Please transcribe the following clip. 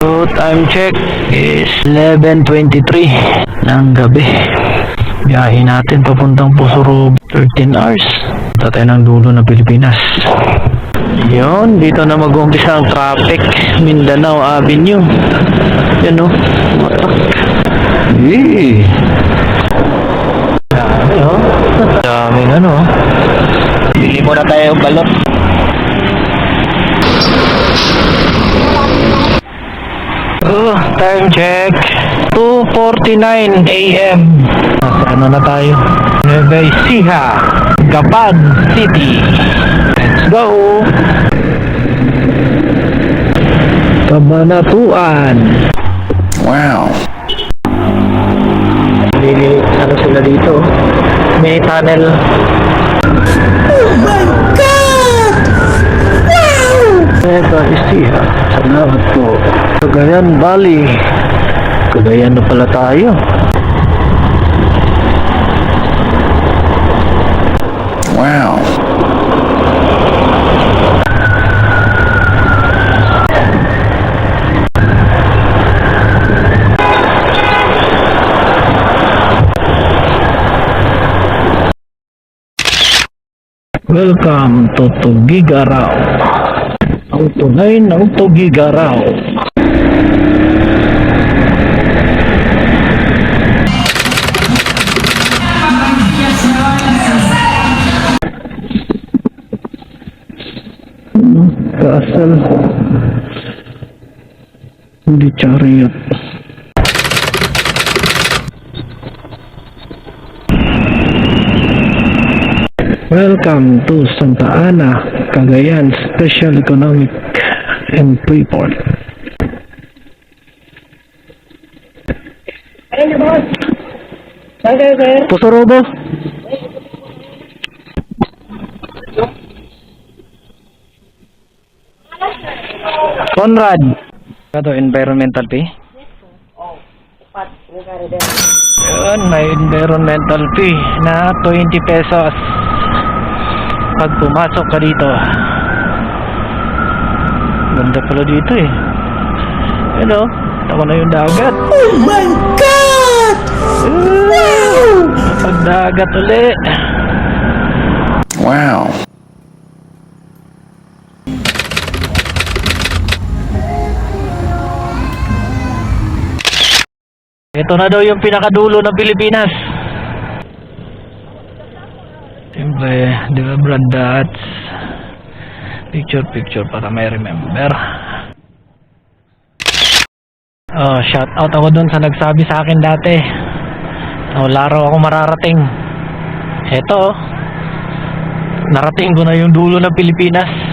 So, time check is 11:23 ng gabi. Biyahe natin papuntang Pusuro, 13 hours. Punta tayo ng dulo ng Pilipinas. Yun, dito na mag-umpisa ang traffic. Mindanao Avenue. Yan o, matak. Dami o. Daming ano. Bili muna tayo yung balot. Oh, time check 2:49 AM. Ano na tayo? Nueva Ecija, Gapan City. Let's go. Cabanatuan. Wow. Ano sila dito? May tunnel. Oh my God! Wow! Nueva Ecija. Salamat po. Cagayan Valley. Cagayan na pala tayo. Wow. Welcome to Tuguegarao. Ang tunay ng Tuguegarao. Castle. Hindi chariot. Welcome to Santa Ana, Cagayan Special Economic and Freeport. Ayun na, boss. Sir. Pusorobo. Conrad. Ito, environmental fee. Yun, may environmental fee na 20 pesos pag pumasok ka dito. Ganda pala dito eh. Hello, ako na yung dagat. Oh my God! Wow! Pagdagat uli. Wow. Ito na daw yung pinakadulo ng Pilipinas. Siyempre, di ba Brad Dots? Picture para may remember. Oh, shout out ako dun sa nagsabi sa akin dati. Wala raw ako mararating. Eto, narating ko na yung dulo ng Pilipinas.